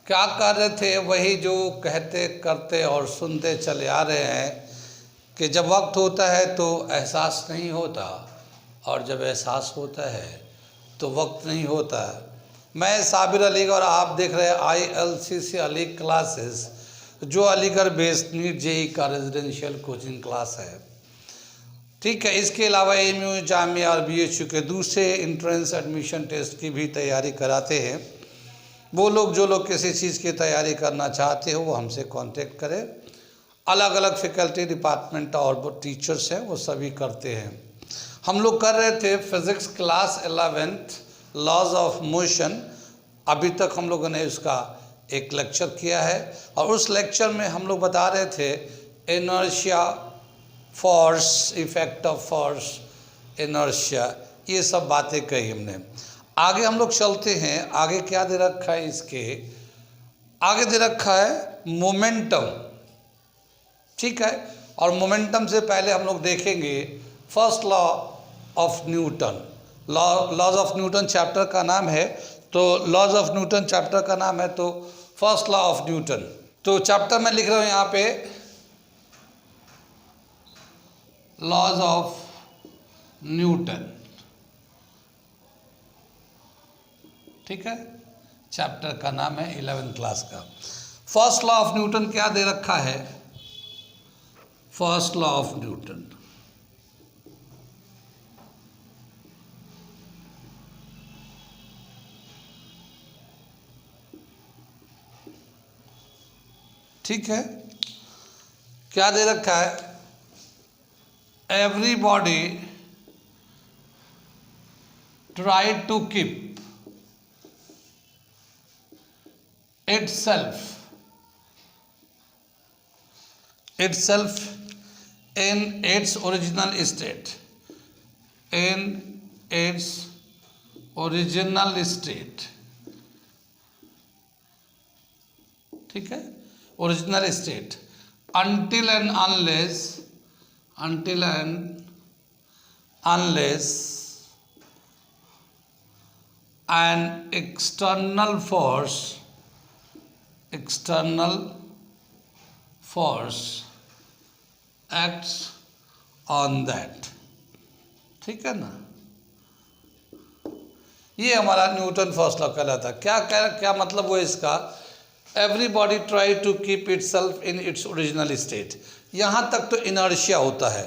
क्या कर रहे थे? वही जो कहते करते और सुनते चले आ रहे हैं कि जब वक्त होता है तो एहसास नहीं होता, और जब एहसास होता है तो वक्त नहीं होता। मैं साबिर अली और आप देख रहे हैं ILCC अली क्लासेस, जो अलीगढ़ बेस्ड नीट JEE का रेजिडेंशियल कोचिंग क्लास है। ठीक है, इसके अलावा AMU, जामिया और BHU के दूसरे इंट्रेंस एडमिशन टेस्ट की भी तैयारी कराते हैं। वो लोग जो लोग किसी चीज़ की तैयारी करना चाहते हो वो हमसे कांटेक्ट करें। अलग अलग फैकल्टी डिपार्टमेंट और वो टीचर्स हैं वो सभी करते हैं। हम लोग कर रहे थे physics class 11th laws of motion. अभी तक हम लोगों ने उसका एक लेक्चर किया है और उस लेक्चर में हम लोग बता रहे थे inertia, force, effect of force, inertia, ये सब बातें कही हमने। आगे हम लोग चलते हैं। आगे क्या दे रखा है? इसके आगे दे रखा है मोमेंटम। ठीक है, और मोमेंटम से पहले हम लोग देखेंगे first law of Newton. Laws of Newton chapter का नाम है, तो लॉज ऑफ न्यूटन चैप्टर का नाम है तो फर्स्ट लॉ ऑफ न्यूटन। तो चैप्टर में लिख रहा हूँ यहाँ पे लॉज ऑफ न्यूटन। ठीक है, चैप्टर का नाम है 11th क्लास का। फर्स्ट लॉ ऑफ न्यूटन क्या दे रखा है? फर्स्ट लॉ ऑफ न्यूटन, ठीक है, क्या दे रखा है? Everybody try to keep itself in its original state, in its original state। ठीक है, original state, until and unless an external force acts on that। ठीक है ना, ये हमारा न्यूटन फर्स्ट लॉ कहलाता है। क्या मतलब वो इसका? Everybody try to keep itself in its original state. यहाँ तक तो इनर्शिया होता है,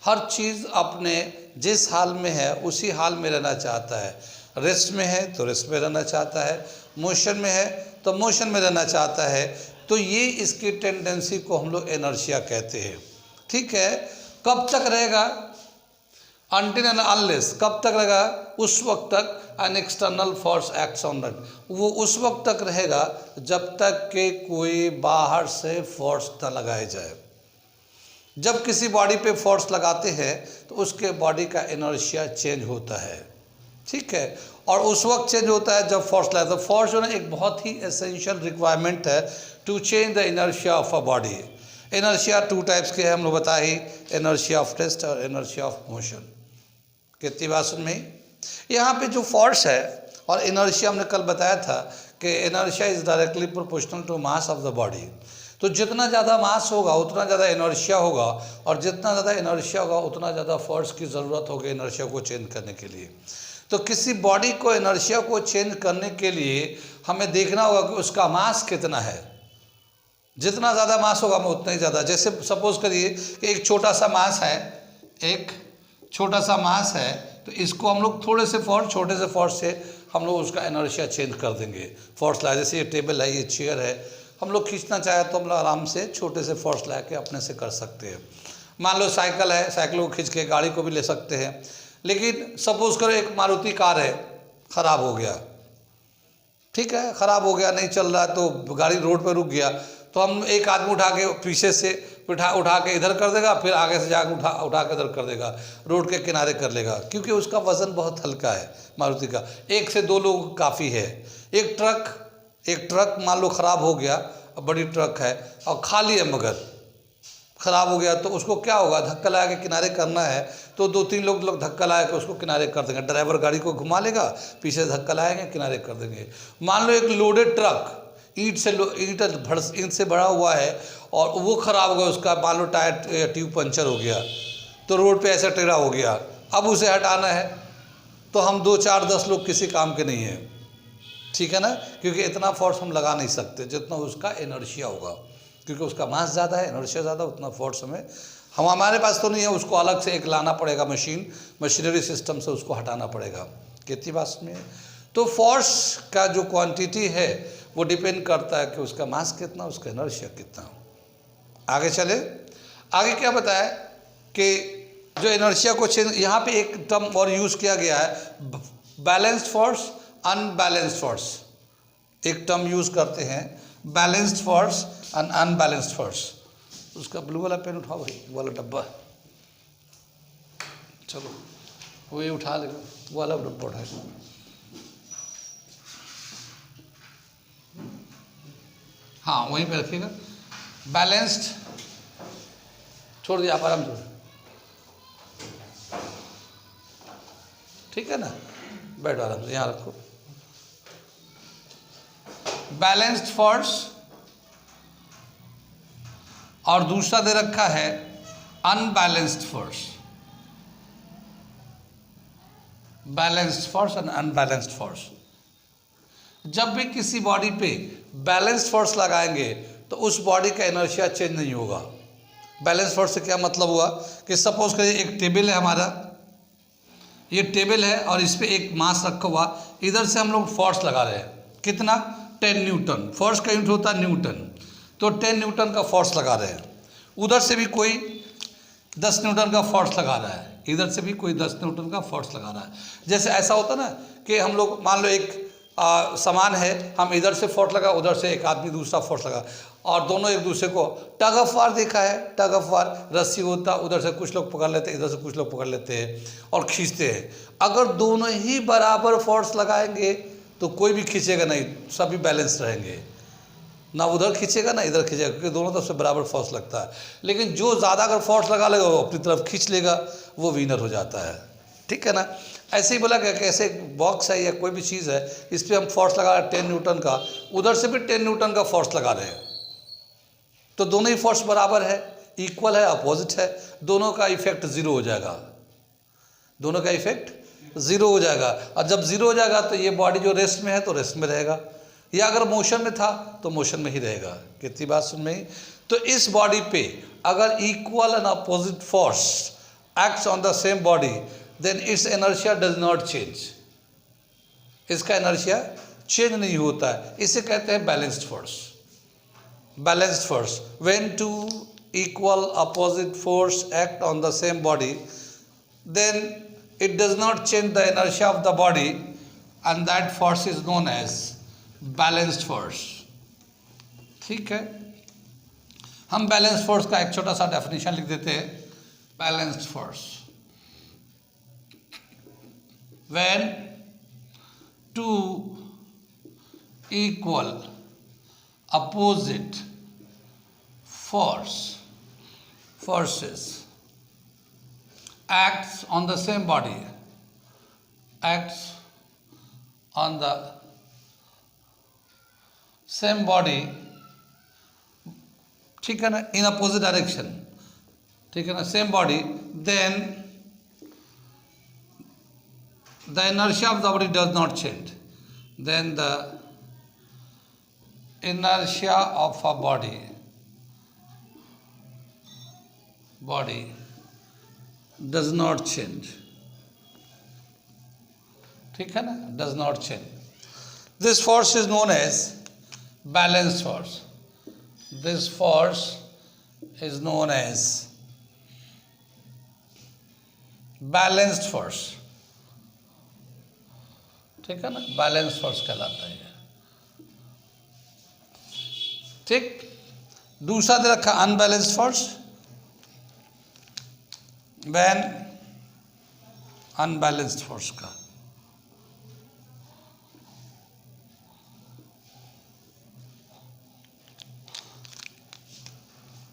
हर चीज़ अपने जिस हाल में है उसी हाल में रहना चाहता है। रेस्ट में है तो रेस्ट में रहना चाहता है, मोशन में है तो मोशन में रहना चाहता है। तो ये इसकी टेंडेंसी को हम लोग इनर्शिया कहते हैं। ठीक है, कब तक रहेगा? अनटिल एंड अनलेस, कब तक रहेगा? उस वक्त तक an external force acts on that, वो उस वक्त तक रहेगा जब तक कि कोई बाहर से फोर्स न लगाया जाए। जब किसी बॉडी पे फोर्स लगाते हैं तो उसके बॉडी का इनर्शिया चेंज होता है। ठीक है, और उस वक्त चेंज होता है जब फोर्स लगता है। फोर्स जो है एक बहुत ही एसेंशियल रिक्वायरमेंट है to change the inertia of a body. Inertia 2 types के हैं, हम लोग बताए ही, इनर्शिया ऑफ रेस्ट और इनर्शिया ऑफ मोशन। कितनी बात सुन में? यहाँ पे जो फोर्स है और इनर्शिया हमने कल बताया था कि inertia is directly proportional to mass of the body. तो जितना ज़्यादा मास होगा उतना ज़्यादा इनर्शिया होगा, और जितना ज़्यादा इनर्शिया होगा उतना ज़्यादा फोर्स की ज़रूरत होगी इनर्शिया को चेंज करने के लिए। तो किसी बॉडी को इनर्शिया को चेंज करने के लिए हमें देखना होगा कि उसका मास कितना है। जितना ज़्यादा मास होगा हमें उतना ही ज़्यादा। जैसे सपोज करिए कि एक छोटा सा मास है, तो इसको हम लोग छोटे से फोर्स से हम लोग उसका इनर्शिया चेंज कर देंगे। फोर्स ला, जैसे ये टेबल है, ये चेयर है, हम लोग खींचना चाहे तो हम लोग आराम से छोटे से फोर्स ला के अपने से कर सकते हैं। मान लो साइकिल है, साइकिल को खींच के गाड़ी को भी ले सकते हैं। लेकिन सपोज करो एक मारुति कार है, ख़राब हो गया। ठीक है, ख़राब हो गया, नहीं चल रहा, तो गाड़ी रोड पर रुक गया, तो हम एक आदमी उठा के पीछे से उठा के इधर कर देगा, फिर आगे से जाकर उठा के इधर कर देगा, रोड के किनारे कर लेगा, क्योंकि उसका वज़न बहुत हल्का है मारुति का। 1 से 2 लोग काफ़ी है। एक ट्रक मान लो ख़राब हो गया, बड़ी ट्रक है और खाली है, मगर ख़राब हो गया तो उसको क्या होगा? धक्का लगा के किनारे करना है तो 2-3 लोग धक्का लगा के उसको किनारे कर देंगे। ड्राइवर गाड़ी को घुमा लेगा, पीछे धक्का लगाएंगे, किनारे कर देंगे। मान लो एक लोडेड ट्रक, ईंट से भरा हुआ है और वो ख़राब हो गया, उसका मान लो टायर या ट्यूब पंचर हो गया, तो रोड पे ऐसा टेढ़ा हो गया, अब उसे हटाना है, तो हम 2 4 10 लोग किसी काम के नहीं हैं, ठीक है ना, क्योंकि इतना फोर्स हम लगा नहीं सकते जितना उसका इनर्शिया होगा, क्योंकि उसका मास ज़्यादा है, इनर्शिया ज़्यादा, उतना फोर्स हम हमारे पास तो नहीं है, उसको अलग से एक लाना पड़ेगा, मशीनरी सिस्टम से उसको हटाना पड़ेगा। कितनी बात में, तो फोर्स का जो क्वांटिटी है वो डिपेंड करता है कि उसका मास कितना, उसका इनर्शिया कितना। आगे चले, आगे क्या बताया कि जो इनर्शिया को चेंज, यहाँ पे एक टर्म और यूज़ किया गया है, बैलेंस्ड फोर्स, अनबैलेंस्ड फोर्स, एक टर्म यूज़ करते हैं, balanced force and unbalanced force. उसका ब्लू वाला पेन उठाओ भाई, वो वाला डब्बा, चलो वही उठा लेगा, वो वाला डब्बा उठाए। हाँ वहीं पे रखिएगा, बैलेंस्ड, छोड़ दिया आप आराम से, ठीक है ना, बैठो आराम से, यहाँ रखो। बैलेंस्ड फोर्स और दूसरा दे रखा है unbalanced force, balanced force and unbalanced force. जब भी किसी बॉडी पे बैलेंस्ड फोर्स लगाएंगे तो उस बॉडी का इनर्शिया चेंज नहीं होगा। बैलेंस फोर्स से क्या मतलब हुआ कि सपोज करिए एक टेबल है हमारा, ये टेबल है और इस पर एक मास रखा हुआ, इधर से हम लोग फोर्स लगा रहे हैं, कितना, 10 न्यूटन, फोर्स का यूनिट होता है न्यूटन, तो 10 न्यूटन का फोर्स लगा रहे हैं। उधर से भी कोई 10 न्यूटन का फोर्स लगा रहा है, इधर से भी कोई 10 न्यूटन का फोर्स लगा रहा है। जैसे ऐसा होता ना कि हम लोग मान लो एक सामान है, हम इधर से फोर्स लगा, उधर से एक आदमी दूसरा फोर्स लगा, और दोनों एक दूसरे को टग ऑफ वार देखा है, टग ऑफ वार, रस्सी होता, उधर से कुछ लोग पकड़ लेते हैं, इधर से कुछ लोग पकड़ लेते हैं और खींचते हैं। अगर दोनों ही बराबर फोर्स लगाएंगे तो कोई भी खींचेगा नहीं, सभी बैलेंस रहेंगे, ना उधर खींचेगा ना इधर खींचेगा, क्योंकि दोनों तरफ से बराबर फोर्स लगता है। लेकिन जो ज़्यादा अगर फोर्स लगा लेगा वो अपनी तरफ खींच लेगा, वो विनर हो जाता है, ठीक है ना। ऐसे ही बोला गया कि ऐसे बॉक्स है या कोई भी चीज़ है, इस पर हम फोर्स लगा रहे हैं 10 न्यूटन का, उधर से भी 10 न्यूटन का फोर्स लगा रहे हैं, तो दोनों ही फोर्स बराबर है, इक्वल है, अपोजिट है, दोनों का इफेक्ट ज़ीरो हो जाएगा, दोनों का इफेक्ट ज़ीरो हो जाएगा। और जब ज़ीरो हो जाएगा तो ये बॉडी जो रेस्ट में है तो रेस्ट में रहेगा, या अगर मोशन में था तो मोशन में ही रहेगा। कितनी बात सुन में ही, तो इस बॉडी पे अगर equal and opposite force acts on the same body, then its inertia does not change, इसका इनर्शिया चेंज नहीं होता है, इसे कहते हैं balanced force. Balanced force, when two equal opposite force act on the same body, then it does not change the inertia of the body, and that force is known as balanced force। ठीक है, हम balance force का एक छोटा सा definition लिख देते हैं। Balanced force, when two equal opposite forces acts on the same body, acts on the same body, ठीक है ना, in opposite direction, ठीक है ना, same body, then the inertia of the body does not change, then the inertia of a body does not change, ठीक है ना, does not change। This force is known as balanced force, this force is known as balanced force, ठीक है ना, balance force कहलाता है। ठीक, दूसरा दे रखा unbalanced force, when unbalanced force का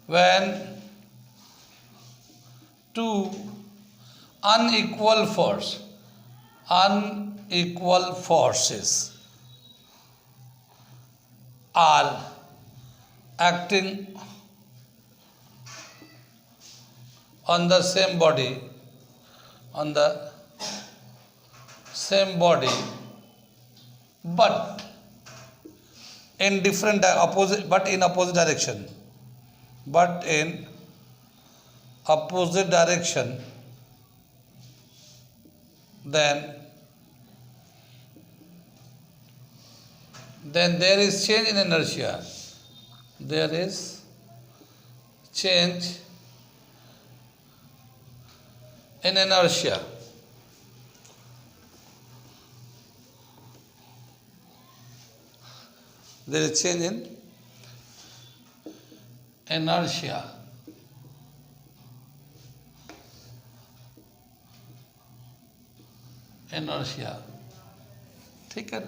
when two unequal forces are acting on the same body, but in opposite direction, then there is change in inertia. There is change in inertia. There is change in inertia. ठीक है.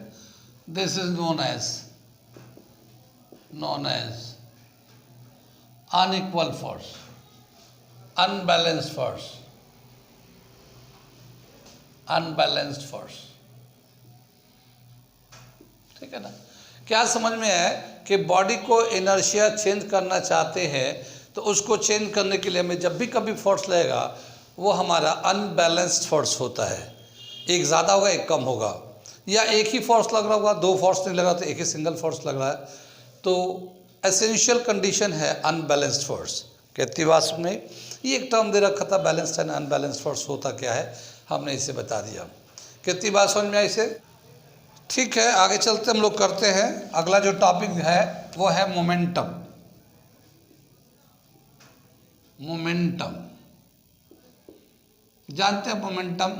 This is known as unequal force, unbalanced force. ठीक है ना. क्या समझ में है कि बॉडी को इनर्शिया चेंज करना चाहते हैं तो उसको चेंज करने के लिए हमें जब भी कभी फोर्स लगेगा वो हमारा अनबैलेंस्ड फोर्स होता है. एक ज़्यादा होगा, एक कम होगा, या एक ही फोर्स लग रहा होगा, दो फोर्स नहीं लग रहा तो एक ही सिंगल फोर्स लग रहा है. तो एसेंशियल कंडीशन है अनबैलेंस्ड फोर्स. कहती बात में ये एक टर्म दे रखा था, बैलेंस्ड एंड अनबैलेंस्ड फोर्स होता क्या है, हमने इसे बता दिया. कहती बात समझ में आई इसे. ठीक है, आगे चलते हम लोग करते हैं. अगला जो टॉपिक है वो है मोमेंटम. जानते हैं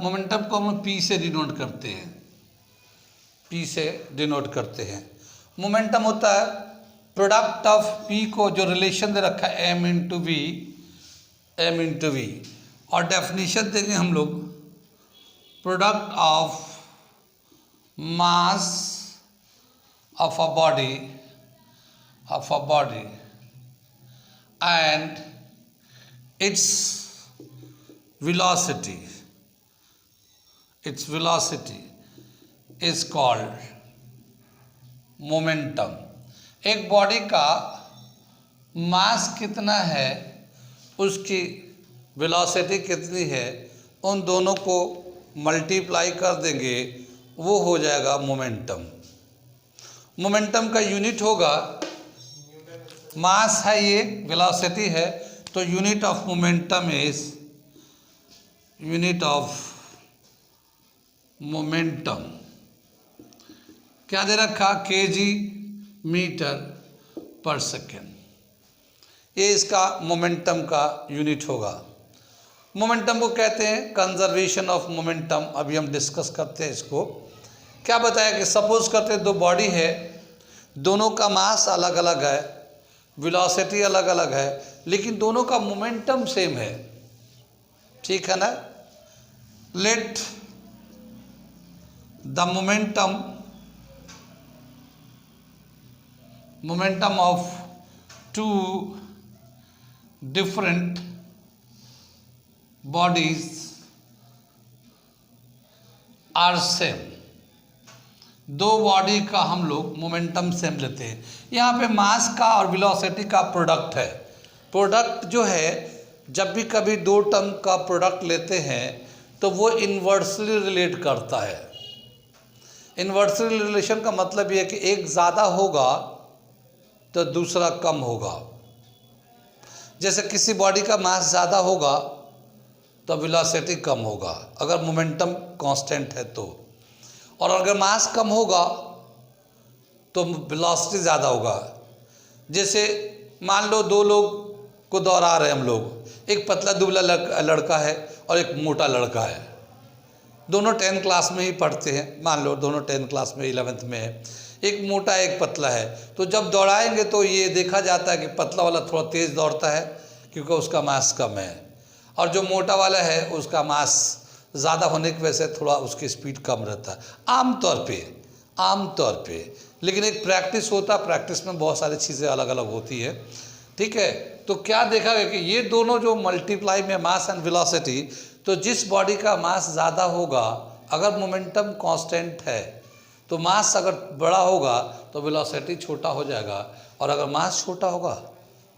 मोमेंटम को हम पी से डिनोट करते हैं. मोमेंटम होता है प्रोडक्ट ऑफ पी को जो रिलेशन दे रखा है एम इंटू वी, और डेफिनेशन देंगे हम लोग product of mass of a body and its velocity is called momentum. एक बॉडी का मास कितना है, उसकी वेलोसिटी कितनी है, उन दोनों को मल्टीप्लाई कर देंगे, वो हो जाएगा मोमेंटम. मोमेंटम का यूनिट होगा, मास है ये, वेलोसिटी है, तो यूनिट ऑफ मोमेंटम इज क्या दे रखा, kg मीटर पर सेकेंड. ये इसका मोमेंटम का यूनिट होगा. मोमेंटम को कहते हैं कंजर्वेशन ऑफ मोमेंटम. अभी हम डिस्कस करते हैं इसको. क्या बताया कि सपोज करते हैं दो बॉडी है, दोनों का मास अलग अलग है, वेलोसिटी अलग अलग है, लेकिन दोनों का मोमेंटम सेम है. ठीक है ना. Let the momentum of two different bodies are same. दो बॉडी का हम लोग मोमेंटम सेम लेते हैं. यहाँ पे मास का और वेलोसिटी का प्रोडक्ट है. प्रोडक्ट जो है, जब भी कभी दो टर्म का प्रोडक्ट लेते हैं तो वो इन्वर्सली रिलेट करता है. इन्वर्सली रिलेशन का मतलब ये है कि एक ज़्यादा होगा तो दूसरा कम होगा. जैसे किसी बॉडी का मास ज़्यादा होगा तो वेलोसिटी कम होगा अगर मोमेंटम कांस्टेंट है तो, और अगर मास कम होगा तो वेलोसिटी ज़्यादा होगा. जैसे मान लो दो लोग को दौड़ा रहे हम लोग, एक पतला दुबला लड़का है और एक मोटा लड़का है. दोनों 10 क्लास में ही पढ़ते हैं, मान लो दोनों 10 क्लास में 11th में है. एक मोटा एक पतला है, तो जब दौड़ाएंगे तो ये देखा जाता है कि पतला वाला थोड़ा तेज़ दौड़ता है क्योंकि उसका मास कम है, और जो मोटा वाला है उसका मास ज़्यादा होने की वजह से थोड़ा उसकी स्पीड कम रहता है आमतौर पे. लेकिन एक प्रैक्टिस होता है, प्रैक्टिस में बहुत सारी चीज़ें अलग अलग होती है. ठीक है. तो क्या देखा गया कि ये दोनों जो मल्टीप्लाई में मास एंड वेलोसिटी, तो जिस बॉडी का मास ज़्यादा होगा अगर मोमेंटम कांस्टेंट है तो मास अगर बड़ा होगा तो वेलोसिटी छोटा हो जाएगा, और अगर मास छोटा होगा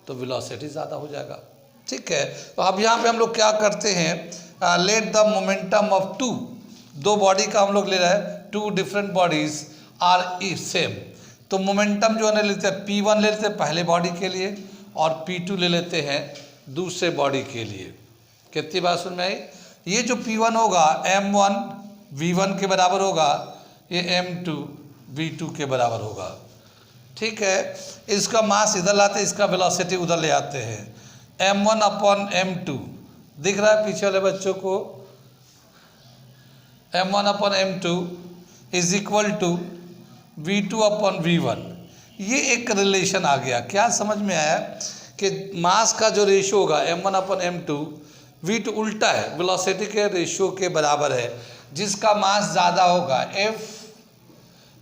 तो वेलोसिटी ज़्यादा हो जाएगा। ठीक है, तो अब यहाँ पे हम लोग क्या करते हैं, let the momentum of two, दो बॉडी का हम लोग ले रहे हैं, two different bodies are same. तो मोमेंटम जो है लेते हैं P1 ले लेते हैं पहले बॉडी के लिए, और P2 ले लेते हैं दूसरे बॉडी के लिए। कितनी बात सुन में आई? ये जो P1 होगा M1 V1 के बराबर होगा, ये M2 V2 के बराबर होगा। ठीक है, इसका मास इधर लाते हैं, इसका वेलोसिटी उधर ले आते हैं। M1 अपॉन M2 दिख रहा है पीछे वाले बच्चों को, M1 upon M2 is equal to V2 upon V1। ये एक रिलेशन आ गया। क्या समझ में आया कि मास का जो रेशियो होगा M1 अपॉन M2, V2 उल्टा है, वेलोसिटी के रेशियो के बराबर है। जिसका मास ज़्यादा होगा, if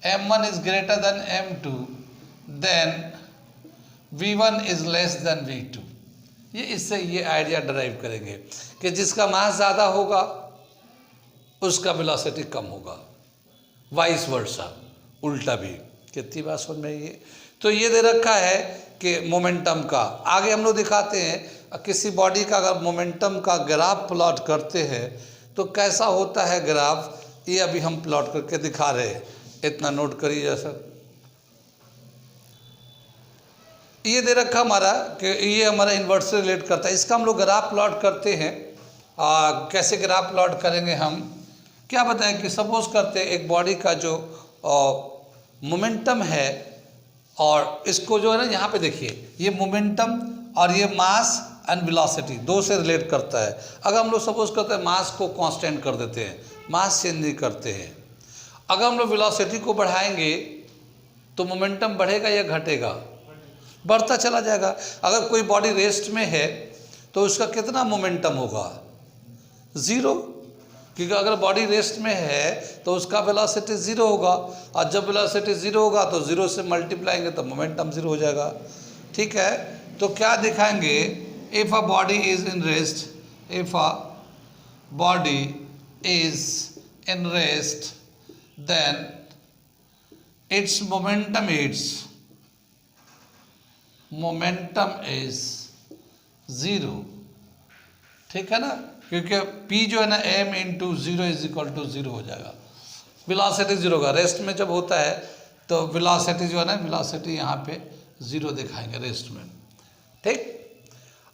M1 is greater than M2 then V1 is less than V2। ये इससे ये आइडिया डराइव करेंगे कि जिसका मास ज़्यादा होगा उसका वेलोसिटी कम होगा, वाइस वर्सा, उल्टा भी। कितनी बात समझ में ये? तो ये दे रखा है कि मोमेंटम का, आगे हम लोग दिखाते हैं किसी बॉडी का अगर मोमेंटम का ग्राफ प्लॉट करते हैं तो कैसा होता है ग्राफ, ये अभी हम प्लॉट करके दिखा रहे हैं। इतना नोट करिए सर। ये दे रखा हमारा कि ये हमारा इन्वर्स से रिलेट करता है, इसका हम लोग ग्राफ प्लॉट करते हैं। कैसे ग्राफ प्लॉट करेंगे हम, क्या बताएं कि सपोज करते हैं एक बॉडी का जो मोमेंटम है, और इसको जो है ना यहाँ पे देखिए, ये मोमेंटम और ये मास एंड वेलोसिटी दो से रिलेट करता है। अगर हम लोग सपोज करते हैं मास को कांस्टेंट कर देते हैं, मास चेंज नहीं करते हैं, अगर हम लोग वेलोसिटी को बढ़ाएंगे तो मोमेंटम बढ़ेगा या घटेगा? बढ़ता चला जाएगा। अगर कोई बॉडी रेस्ट में है तो उसका कितना मोमेंटम होगा? ज़ीरो, क्योंकि अगर बॉडी रेस्ट में है तो उसका वेलोसिटी ज़ीरो होगा, और जब वेलोसिटी ज़ीरो होगा तो ज़ीरो से मल्टीप्लाएंगे तो मोमेंटम ज़ीरो हो जाएगा। ठीक है, तो क्या दिखाएंगे, if a body is in rest, if a body is in rest then its momentum is zero. ठीक है ना, क्योंकि P जो है ना M into zero is equal to zero हो जाएगा, वेलोसिटी ज़ीरो का। रेस्ट में जब होता है तो वेलोसिटी जो है ना, वेलोसिटी यहाँ पे ज़ीरो दिखाएंगे रेस्ट में। ठीक,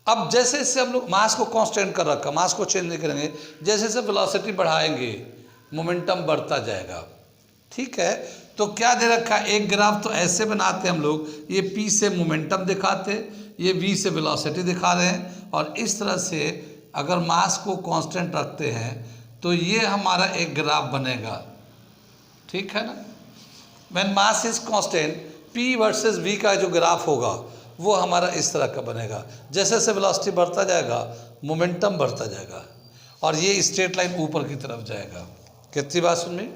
अब जैसे जैसे हम लोग मास को कांस्टेंट कर रखा, मास को चेंज नहीं करेंगे, जैसे जैसे वेलोसिटी बढ़ाएंगे मोमेंटम बढ़ता जाएगा। ठीक है, तो क्या दे रखा है, एक ग्राफ तो ऐसे बनाते हैं हम लोग, ये P से मोमेंटम दिखाते, ये V से वेलोसिटी दिखा रहे हैं, और इस तरह से अगर मास को कांस्टेंट रखते हैं तो ये हमारा एक ग्राफ बनेगा। ठीक है ना, when mass is constant P versus V का जो ग्राफ होगा वो हमारा इस तरह का बनेगा। जैसे जैसे वेलोसिटी बढ़ता जाएगा मोमेंटम बढ़ता जाएगा, और ये स्ट्रेट लाइन ऊपर की तरफ जाएगा। कितनी बात सुन में?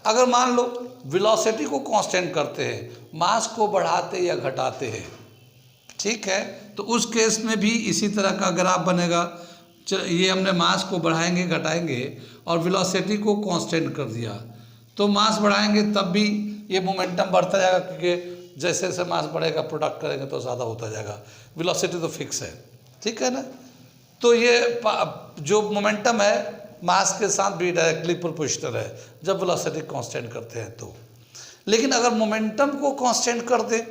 अगर मान लो वेलोसिटी को कांस्टेंट करते हैं, मास को बढ़ाते या घटाते हैं, ठीक है, तो उस केस में भी इसी तरह का ग्राफ बनेगा। ये हमने मास को बढ़ाएंगे घटाएंगे और वेलोसिटी को कांस्टेंट कर दिया, तो मास बढ़ाएंगे तब भी ये मोमेंटम बढ़ता जाएगा, क्योंकि जैसे जैसे मास बढ़ेगा प्रोडक्ट करेंगे तो ज़्यादा होता जाएगा। वेलोसिटी तो फिक्स है। ठीक है ना, तो ये जो मोमेंटम है मास के साथ भी डायरेक्टली प्रोपोर्शनल है जब वेलोसिटी कांस्टेंट करते हैं तो। लेकिन अगर मोमेंटम को कांस्टेंट कर दें,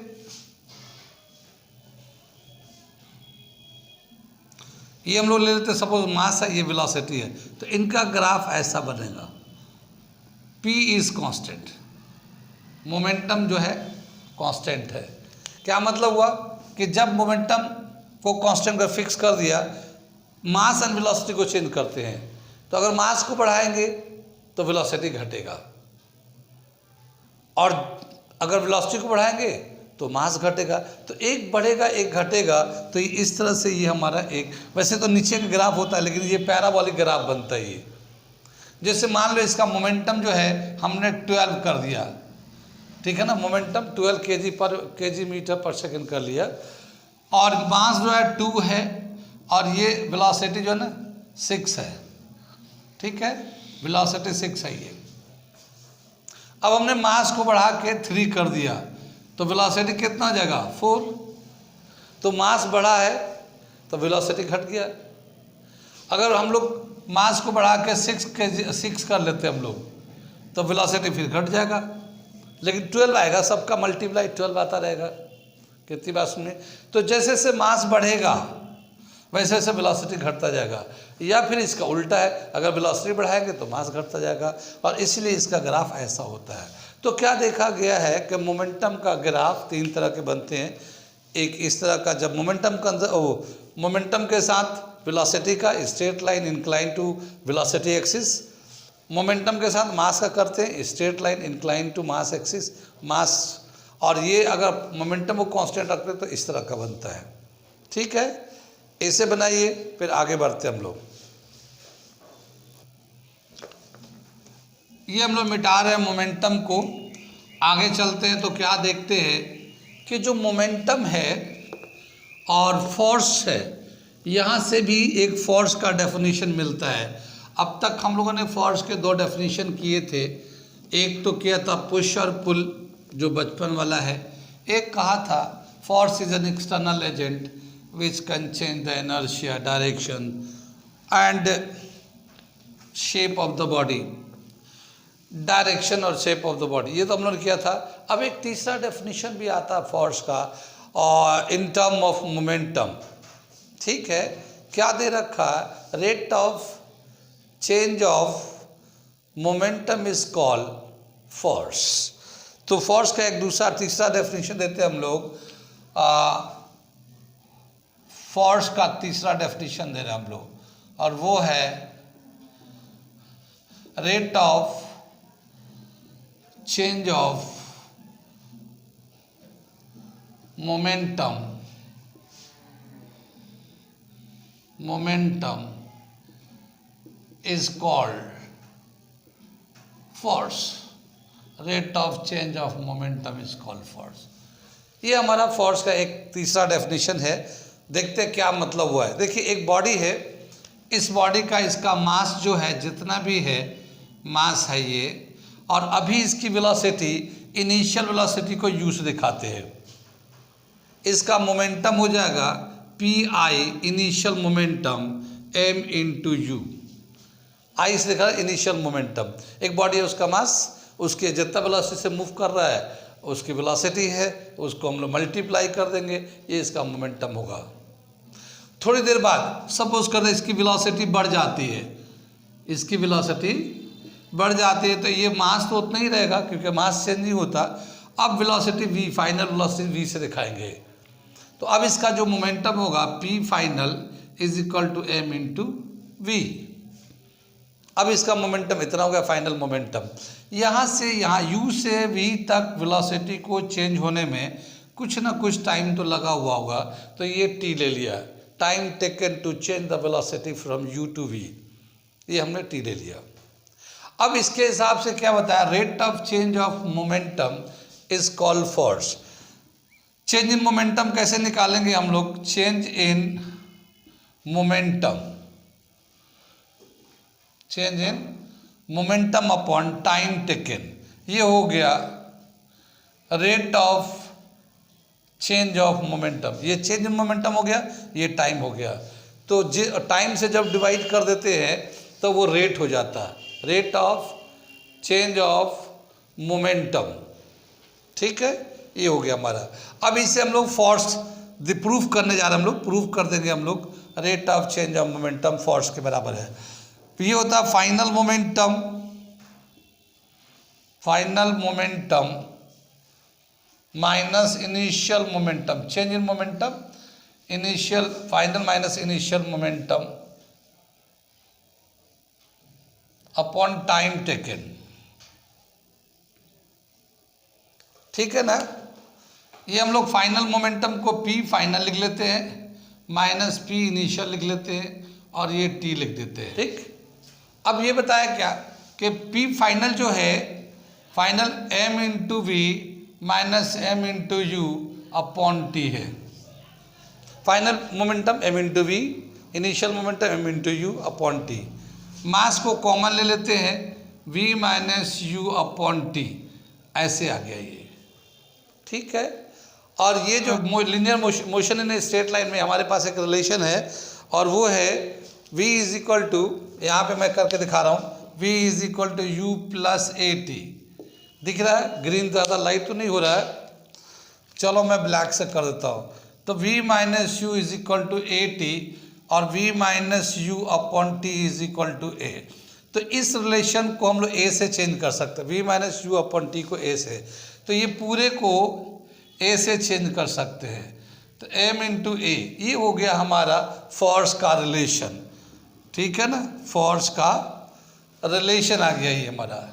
ये हम लोग ले लेते हैं, सपोज मास है, ये वेलोसिटी है, तो इनका ग्राफ ऐसा बनेगा। P इज कांस्टेंट, मोमेंटम जो है कांस्टेंट है। क्या मतलब हुआ कि जब मोमेंटम को कांस्टेंट कर फिक्स कर दिया, मास एंड वेलोसिटी को चेंज करते हैं, तो अगर मास को बढ़ाएंगे तो वेलोसिटी घटेगा, और अगर वेलोसिटी को बढ़ाएंगे तो मास घटेगा। तो एक बढ़ेगा एक घटेगा, तो इस तरह से ये हमारा एक, वैसे तो नीचे का ग्राफ होता है लेकिन ये पैराबोलिक ग्राफ बनता है। ये जैसे मान लो इसका मोमेंटम जो है हमने 12 कर दिया, ठीक है ना, मोमेंटम 12 kg मीटर पर सेकंड कर लिया, और मास जो है 2 है, और ये वेलोसिटी जो है ना 6 है। ठीक है, वेलोसिटी 6 है ये। अब हमने मास को बढ़ा के 3 कर दिया तो वेलोसिटी कितना हो जाएगा 4। तो मास बढ़ा है तो वेलोसिटी घट गया। अगर हम लोग मास को बढ़ा के 6 कर लेते हम लोग तो वेलोसिटी फिर घट जाएगा, लेकिन 12 आएगा, सबका मल्टीप्लाई 12 आता रहेगा। कितनी बात सुनिए। तो जैसे जैसे मास बढ़ेगा वैसे वैसे वेलोसिटी घटता जाएगा, या फिर इसका उल्टा है, अगर वेलोसिटी बढ़ाएंगे तो मास घटता जाएगा, और इसलिए इसका ग्राफ ऐसा होता है। तो क्या देखा गया है कि मोमेंटम का ग्राफ 3 तरह के बनते हैं। एक इस तरह का, जब मोमेंटम के साथ वेलोसिटी का straight line incline to velocity axis, momentum के साथ मास का करते हैं straight line incline to mass axis, mass, और ये अगर मोमेंटम को कांस्टेंट रखते हैं तो इस तरह का बनता है। ठीक है, ऐसे बनाइए, फिर आगे बढ़ते हम लोग। ये हम लोग मिटा रहे हैं मोमेंटम को, आगे चलते हैं तो क्या देखते हैं कि जो मोमेंटम है और फोर्स है, यहाँ से भी एक फोर्स का डेफिनेशन मिलता है। अब तक हम लोगों ने फोर्स के 2 डेफिनेशन किए थे। एक तो किया था पुश और पुल, जो बचपन वाला है। एक कहा था force is an external agent which can change the inertia, direction and shape of the body, direction और शेप ऑफ द बॉडी, ये तो हम लोगों ने किया था। अब एक तीसरा डेफिनेशन भी आता है फोर्स का, और इन टर्म ऑफ मोमेंटम। ठीक है, क्या दे रखा है, rate of change of momentum is called force. तो फोर्स का एक दूसरा तीसरा डेफिनेशन देते हैं हम लोग, फोर्स का तीसरा डेफिनेशन दे रहे हैं हम लोग, और वो है rate of change of momentum is called force. Rate of change of momentum is called force. ये हमारा फोर्स का एक तीसरा डेफिनेशन है। देखते हैं क्या मतलब हुआ है। देखिए, एक बॉडी है, इस बॉडी का इसका मास जो है, जितना भी है मास है ये, और अभी इसकी वेलोसिटी इनिशियल वेलोसिटी को यू से दिखाते हैं। इसका मोमेंटम हो जाएगा p i initial momentum m into u. I से दिखा इनिशियल मोमेंटम। एक बॉडी है, उसका मास, उसके जितना वेलोसिटी से मूव कर रहा है उसकी वेलोसिटी है, उसको हम लोग मल्टीप्लाई कर देंगे, ये इसका मोमेंटम होगा। थोड़ी देर बाद सपोज कर रहे इसकी वेलोसिटी बढ़ जाती है, इसकी वेलोसिटी बढ़ जाती है, तो ये मास तो उतना ही रहेगा क्योंकि मास चेंज नहीं होता। अब velocity v, final velocity v से दिखाएंगे। तो अब इसका जो मोमेंटम होगा p final is equal to m into v. अब इसका मोमेंटम इतना हो गया, फाइनल मोमेंटम। यहाँ से यहाँ u से v तक वेलोसिटी को चेंज होने में कुछ ना कुछ टाइम तो लगा हुआ होगा, तो ये t ले लिया, time taken to change the velocity from u to v, ये हमने t ले लिया। अब इसके हिसाब से क्या बताया, rate of change of momentum is called force. Change in momentum कैसे निकालेंगे हम लोग, change in momentum, change in momentum upon time taken, ये हो गया rate of change of momentum. ये चेंज इन मोमेंटम हो गया, ये टाइम हो गया। तो टाइम से जब डिवाइड कर देते हैं तो वो रेट हो जाता है, rate of change of momentum. ठीक है, ये हो गया हमारा। अब इसे हम लोग फोर्स प्रूफ करने जा रहे हैं, हम लोग प्रूफ कर देंगे हम लोग, rate of change of momentum force के बराबर है। ये होता है final momentum, final momentum minus initial momentum, change in momentum, initial final minus initial momentum upon time taken. ठीक है ना, ये हम लोग फाइनल मोमेंटम को p फाइनल लिख लेते हैं, माइनस p इनिशियल लिख लेते हैं, और ये t लिख देते हैं। ठीक, अब ये बताया क्या कि p फाइनल जो है, final m into v minus m into u upon t है। Final momentum m into v, initial momentum m into u upon t। Mass को कॉमन ले लेते हैं, v minus u upon t, ऐसे आ गया ये, ठीक है। और ये जो linear motion in straight line में हमारे पास एक रिलेशन है, और वो है v इज इक्वल टू, यहाँ पे मैं करके दिखा रहा हूँ, v is equal to u plus a t. दिख रहा है? ग्रीन ज़्यादा लाइट तो नहीं हो रहा है, चलो मैं ब्लैक से कर देता हूँ। तो v minus u is equal to a t, और v minus u upon t is equal to a. तो इस रिलेशन को हम लोग a से चेंज कर सकते हैं, v minus u upon T को a से, तो ये पूरे को a से चेंज कर सकते हैं। तो m इंटू ए, ये हो गया हमारा फोर्स का रिलेशन, ठीक है ना। फोर्स का रिलेशन आ गया ये हमारा,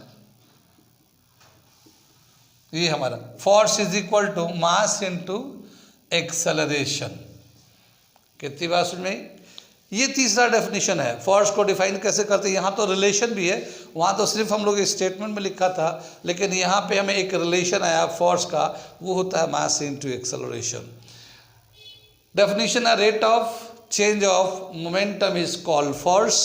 ये हमारा force is equal to mass into acceleration. कितनी बात समझ में? ये तीसरा डेफिनेशन है। फोर्स को डिफाइन कैसे करते हैं? यहाँ तो रिलेशन भी है, वहाँ तो सिर्फ हम लोग स्टेटमेंट में लिखा था, लेकिन यहाँ पे हमें एक रिलेशन आया फोर्स का, वो होता है मास इंटू एक्सेलरेशन। डेफिनेशन है rate of change of momentum is called force,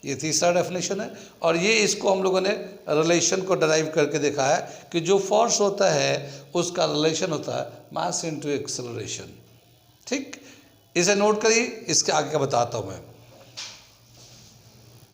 ये तीसरा डेफिनेशन है। और ये इसको हम लोगों ने रिलेशन को डराइव करके देखा है कि जो फोर्स होता है उसका रिलेशन होता है मास इंटू एक्सेलरेशन, ठीक। इसे नोट करिए, इसके आगे का बताता हूँ मैं।